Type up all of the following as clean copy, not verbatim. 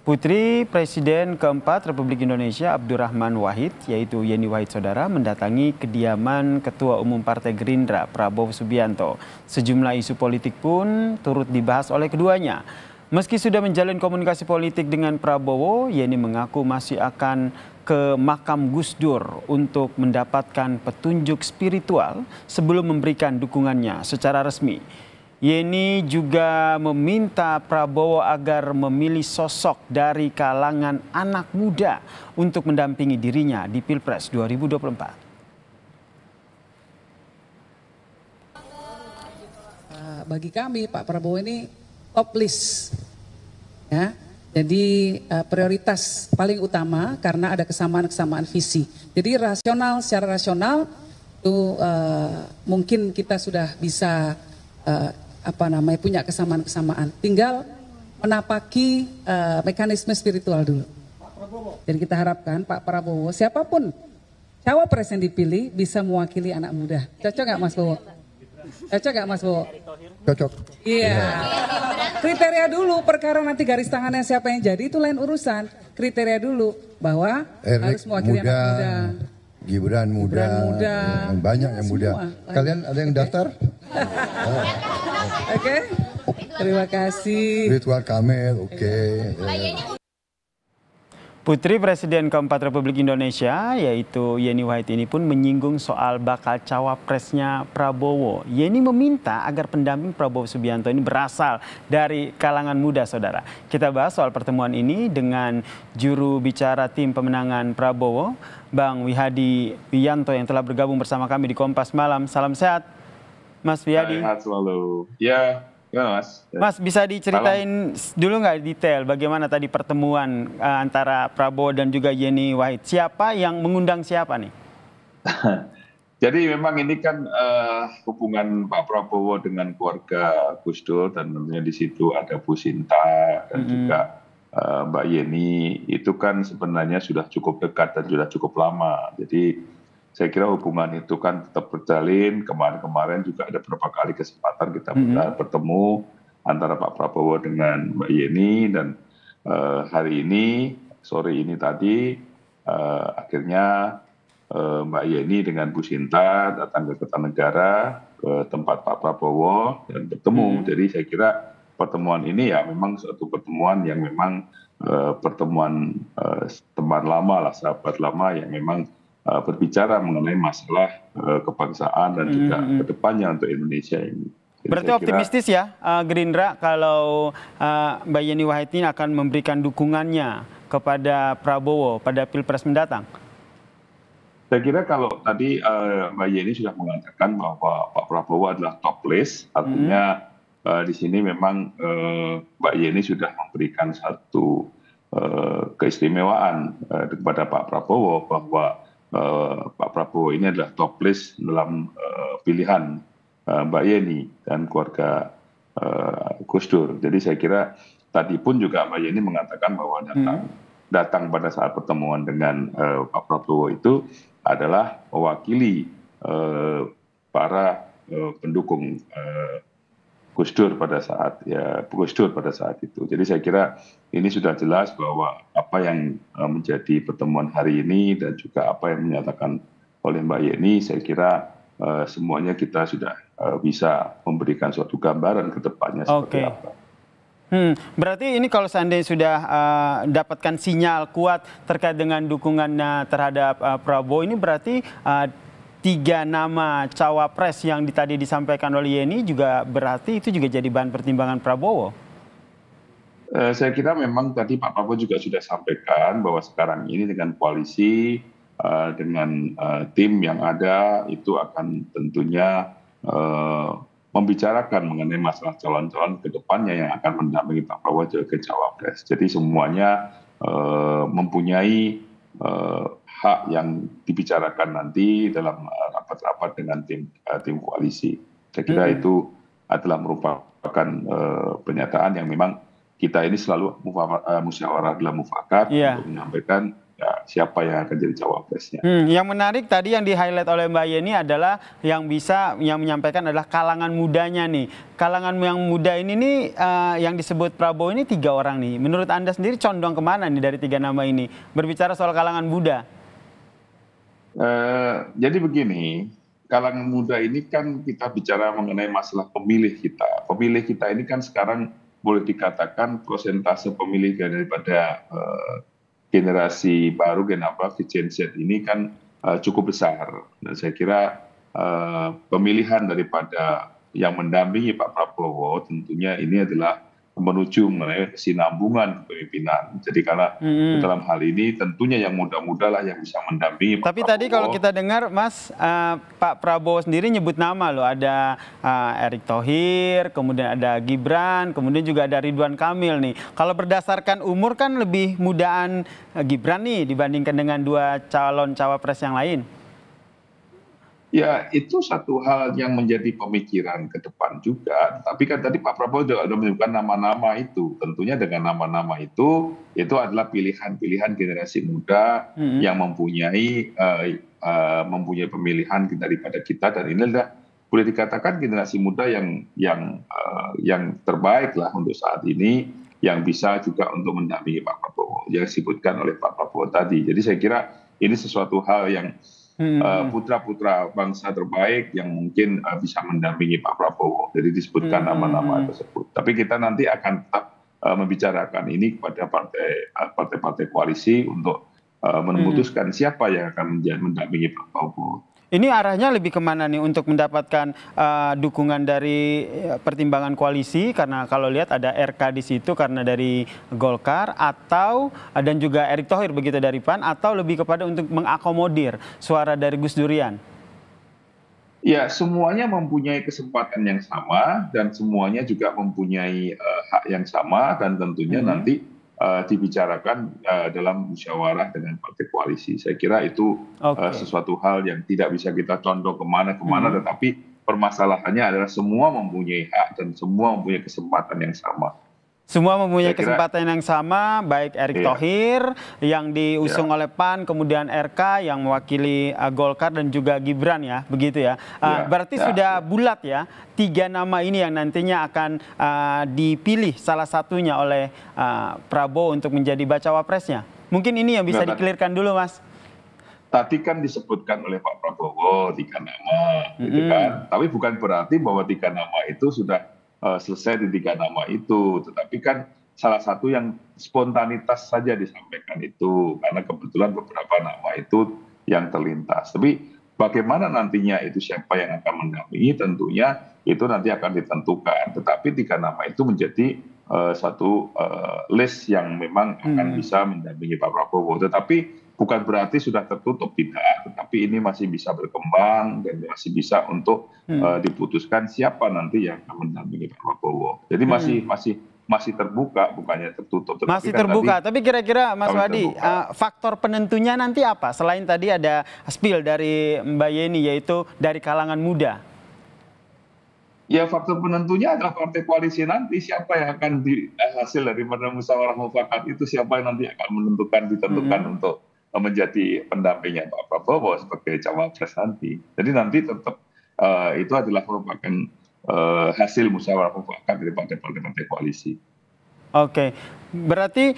Putri Presiden keempat Republik Indonesia Abdurrahman Wahid, yaitu Yeni Wahid Saudara, mendatangi kediaman Ketua Umum Partai Gerindra Prabowo Subianto. Sejumlah isu politik pun turut dibahas oleh keduanya. Meski sudah menjalin komunikasi politik dengan Prabowo, Yeni mengaku masih akan ke makam Gus Dur untuk mendapatkan petunjuk spiritual sebelum memberikan dukungannya secara resmi. Yeni juga meminta Prabowo agar memilih sosok dari kalangan anak muda untuk mendampingi dirinya di Pilpres 2024. Bagi kami Pak Prabowo ini top list, ya. Jadi prioritas paling utama karena ada kesamaan visi. Jadi secara rasional itu mungkin kita sudah bisa punya kesamaan. Tinggal menapaki mekanisme spiritual dulu. Jadi kita harapkan Pak Prabowo, siapapun cawapres yang dipilih bisa mewakili anak muda. Cocok nggak Mas Bowo? Cocok nggak Mas Bowo? Cocok. Iya. Kriteria dulu, perkara nanti garis tangannya siapa yang jadi itu lain urusan. Kriteria dulu bahwa harus mewakili anak muda. Gibran muda, banyak yang muda. Kalian ada yang daftar? Oke. Terima kasih. Ridwan Kamil, oke. Putri Presiden keempat Republik Indonesia, yaitu Yeni Wahid ini pun menyinggung soal bakal cawapresnya Prabowo. Yeni meminta agar pendamping Prabowo Subianto ini berasal dari kalangan muda, saudara. Kita bahas soal pertemuan ini dengan juru bicara tim pemenangan Prabowo, Bang Wihadi Wiyanto, yang telah bergabung bersama kami di Kompas Malam. Salam sehat, Mas Wihadi. Sehat selalu. Ya. Ya, Mas. Mas, bisa diceritain dulu nggak detail bagaimana tadi pertemuan antara Prabowo dan juga Yeni Wahid? Siapa yang mengundang siapa nih? Jadi memang ini kan hubungan Pak Prabowo dengan keluarga Gus Dur, dan tentunya di situ ada Bu Sinta dan juga Mbak Yeni. Itu kan sebenarnya sudah cukup dekat dan sudah cukup lama. Jadi saya kira hubungan itu kan tetap berjalin. Kemarin juga ada beberapa kali kesempatan kita bertemu antara Pak Prabowo dengan Mbak Yeni, dan hari ini, sore ini tadi, akhirnya Mbak Yeni dengan Bu Sinta datang ke Kertanegara, ke tempat Pak Prabowo dan bertemu. Jadi saya kira pertemuan ini ya memang suatu pertemuan yang memang pertemuan teman lama lah, sahabat lama yang memang berbicara mengenai masalah kebangsaan dan juga kedepannya untuk Indonesia ini. Jadi berarti optimistis ya Gerindra kalau Mbak Yeni Wahid ini akan memberikan dukungannya kepada Prabowo pada Pilpres mendatang? Saya kira kalau tadi Mbak Yeni sudah mengatakan bahwa Pak Prabowo adalah top list, artinya di sini memang Mbak Yeni sudah memberikan satu keistimewaan kepada Pak Prabowo bahwa Pak Prabowo ini adalah top list dalam pilihan Mbak Yeni dan keluarga Gus Dur. Jadi saya kira tadi pun juga Mbak Yeni mengatakan bahwa datang pada saat pertemuan dengan Pak Prabowo itu adalah mewakili para pendukung Gus Dur pada saat itu. Jadi saya kira ini sudah jelas bahwa apa yang menjadi pertemuan hari ini dan juga apa yang menyatakan oleh Mbak Yeni, saya kira semuanya kita sudah bisa memberikan suatu gambaran ke depannya seperti apa. Berarti ini kalau seandainya sudah dapatkan sinyal kuat terkait dengan dukungannya terhadap Prabowo, ini berarti 3 nama cawapres yang tadi disampaikan oleh Yeni juga berarti itu juga jadi bahan pertimbangan Prabowo? Saya kira memang tadi Pak Prabowo juga sudah sampaikan bahwa sekarang ini dengan koalisi, dengan tim yang ada, itu akan tentunya membicarakan mengenai masalah calon-calon ke depannya yang akan mendampingi Pak Prabowo sebagai cawapres. Jadi semuanya mempunyai hak yang dibicarakan nanti dalam rapat-rapat dengan tim koalisi. Saya kira itu adalah merupakan pernyataan yang memang kita ini selalu musyawarah dalam mufakat untuk menyampaikan ya, siapa yang akan jadi cawapresnya. Yang menarik tadi yang di-highlight oleh Mbak Yeni adalah yang menyampaikan adalah kalangan mudanya nih. Kalangan yang muda ini nih yang disebut Prabowo ini 3 orang nih. Menurut Anda sendiri condong kemana nih dari 3 nama ini? Berbicara soal kalangan muda. Jadi begini, kalangan muda ini kan kita bicara mengenai masalah pemilih kita. Pemilih kita ini kan sekarang boleh dikatakan persentase pemilih daripada generasi baru, generasi Gen Z ini kan cukup besar. Dan saya kira pemilihan daripada yang mendampingi Pak Prabowo tentunya ini adalah menuju mengenai kesinambungan kepemimpinan. Jadi karena dalam hal ini tentunya yang muda-muda lah yang bisa mendampingi Pak Tapi Prabowo. tadi kalau kita dengar Mas, Pak Prabowo sendiri nyebut nama loh, ada Erick Thohir, kemudian ada Gibran, kemudian juga ada Ridwan Kamil nih. Kalau berdasarkan umur kan lebih mudaan Gibran nih dibandingkan dengan 2 calon cawapres yang lain. Ya, itu satu hal yang menjadi pemikiran ke depan juga. Tapi kan tadi Pak Prabowo sudah menyebutkan nama-nama itu. Tentunya dengan nama-nama itu adalah pilihan-pilihan generasi muda yang mempunyai pemilihan daripada kita. Dan ini adalah boleh dikatakan generasi muda yang terbaik lah untuk saat ini, yang bisa juga untuk mendampingi Pak Prabowo, yang disebutkan oleh Pak Prabowo tadi. Jadi saya kira ini sesuatu hal yang putra-putra bangsa terbaik yang mungkin bisa mendampingi Pak Prabowo. Jadi disebutkan nama-nama tersebut. Tapi kita nanti akan tetap membicarakan ini kepada partai-partai koalisi untuk memutuskan siapa yang akan mendampingi Pak Prabowo. Ini arahnya lebih kemana nih untuk mendapatkan dukungan dari pertimbangan koalisi, karena kalau lihat ada RK di situ karena dari Golkar, atau dan juga Erick Thohir begitu dari PAN, atau lebih kepada untuk mengakomodir suara dari Gus Durian? Ya, semuanya mempunyai kesempatan yang sama dan semuanya juga mempunyai hak yang sama, dan tentunya nanti dibicarakan dalam musyawarah dengan partai koalisi. Saya kira itu sesuatu hal yang tidak bisa kita condong kemana-kemana, tetapi permasalahannya adalah semua mempunyai hak dan semua mempunyai kesempatan yang sama. Semua mempunyai kesempatan yang sama, baik Erick Thohir yang diusung oleh PAN, kemudian RK yang mewakili Golkar dan juga Gibran ya, begitu ya. Berarti sudah bulat ya, 3 nama ini yang nantinya akan dipilih salah satunya oleh Prabowo untuk menjadi bacawa presnya. Mungkin ini yang bisa dikelirkan dulu, Mas. Tadi kan disebutkan oleh Pak Prabowo 3 nama, gitu kan. Tapi bukan berarti bahwa 3 nama itu sudah selesai di 3 nama itu, tetapi kan salah satu yang spontanitas saja disampaikan itu, karena kebetulan beberapa nama itu yang terlintas. Tapi bagaimana nantinya itu siapa yang akan mendampingi, tentunya itu nanti akan ditentukan. Tetapi 3 nama itu menjadi satu list yang memang akan bisa mendampingi Pak Prabowo. Tetapi bukan berarti sudah tertutup, tidak, tetapi ini masih bisa berkembang dan masih bisa untuk diputuskan siapa nanti yang akan mendampingi Pak Prabowo. Jadi masih terbuka, bukannya tertutup. Masih terbuka, tapi kira-kira Mas Wadi, faktor penentunya nanti apa? Selain tadi ada spill dari Mbak Yeni, yaitu dari kalangan muda. Ya, faktor penentunya adalah partai koalisi nanti, siapa yang akan hasil dari musyawarah mufakat itu, siapa yang nanti akan ditentukan untuk menjadi pendampingnya Pak Prabowo sebagai cawapres nanti. Jadi nanti tetap itu adalah merupakan hasil musyawarah mufakat dari partai-partai koalisi. Oke, berarti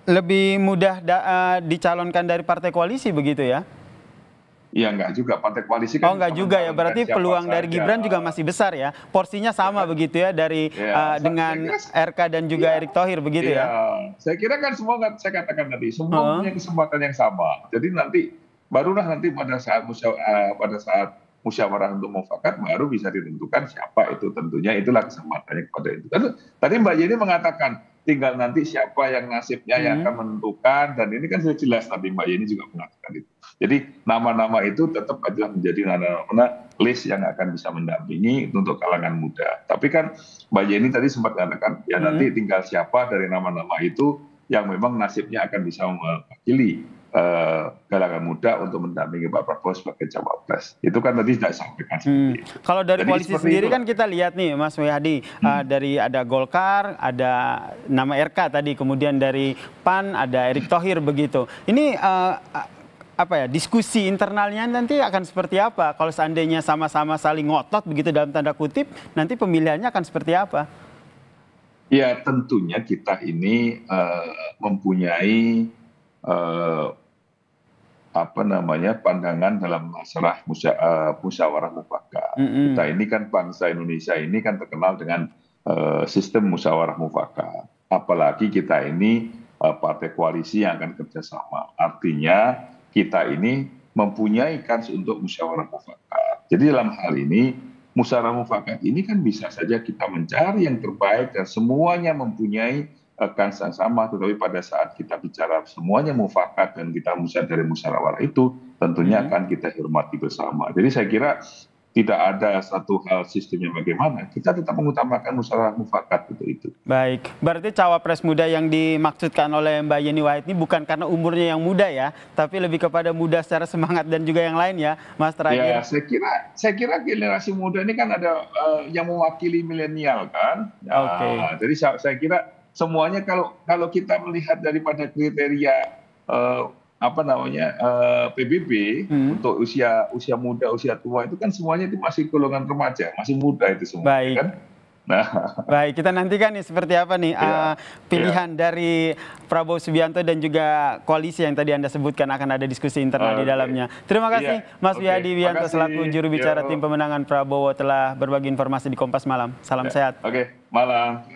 lebih mudah dicalonkan dari partai koalisi begitu ya? Iya, enggak juga, partai koalisi kan. Oh, enggak juga ya, berarti peluang dari Gibran juga masih besar ya, porsinya sama begitu ya dari dengan RK dan juga Erick Thohir begitu ya? Saya kira kan semua, saya katakan tadi, semua punya kesempatan yang sama. Jadi nanti barulah nanti pada saat musyawarah untuk mufakat baru bisa ditentukan siapa itu, tentunya itulah kesempatannya kepada itu. Tadi Mbak Yeni mengatakan tinggal nanti siapa yang nasibnya yang akan menentukan, dan ini kan sudah jelas tadi Mbak Yeni juga mengatakan itu. Jadi nama-nama itu tetap adalah menjadi nama-nama list yang akan bisa mendampingi untuk kalangan muda. Tapi kan Mbak Yeni tadi sempat mengatakan ya nanti tinggal siapa dari nama-nama itu yang memang nasibnya akan bisa mewakili kalangan muda untuk mendampingi Pak Prabowo sebagai cawapres. Itu kan tadi sudah sampaikan seperti itu. Kalau dari Jadi koalisi seperti sendiri itulah. kan kita lihat nih Mas Wihadi, dari ada Golkar, ada nama RK tadi, kemudian dari PAN ada Erick Thohir begitu. Ini apa ya, diskusi internalnya nanti akan seperti apa? Kalau seandainya sama-sama saling ngotot begitu dalam tanda kutip, nanti pemilihannya akan seperti apa? Ya tentunya kita ini mempunyai pandangan dalam masalah musyawarah mufakat. Kita ini kan bangsa Indonesia ini kan terkenal dengan sistem musyawarah mufakat. Apalagi kita ini partai koalisi yang akan kerjasama. Artinya kita ini mempunyai kans untuk musyawarah mufakat. Jadi dalam hal ini musyawarah mufakat ini kan bisa saja kita mencari yang terbaik dan semuanya mempunyai kans yang sama, tetapi pada saat kita bicara semuanya mufakat dan kita dari musyawarah itu tentunya akan kita hormati bersama. Jadi saya kira tidak ada satu hal sistemnya bagaimana, kita tetap mengutamakan musyawarah mufakat itu. Baik, berarti cawapres muda yang dimaksudkan oleh Mbak Yeni Wahid ini bukan karena umurnya yang muda ya, tapi lebih kepada muda secara semangat dan juga yang lain ya, Mas terakhir. Ya, saya kira generasi muda ini kan ada yang mewakili milenial kan. Oke. Jadi saya kira semuanya kalau kita melihat daripada kriteria PBB untuk usia muda, usia tua itu kan semuanya itu masih golongan remaja, masih muda itu semua. Baik. Kan? Nah. Baik, kita nantikan nih seperti apa nih pilihan dari Prabowo Subianto dan juga koalisi yang tadi Anda sebutkan, akan ada diskusi internal di dalamnya. Terima kasih Mas Wihadi Wianto selaku juru bicara tim pemenangan Prabowo telah berbagi informasi di Kompas Malam. Salam sehat. Malam.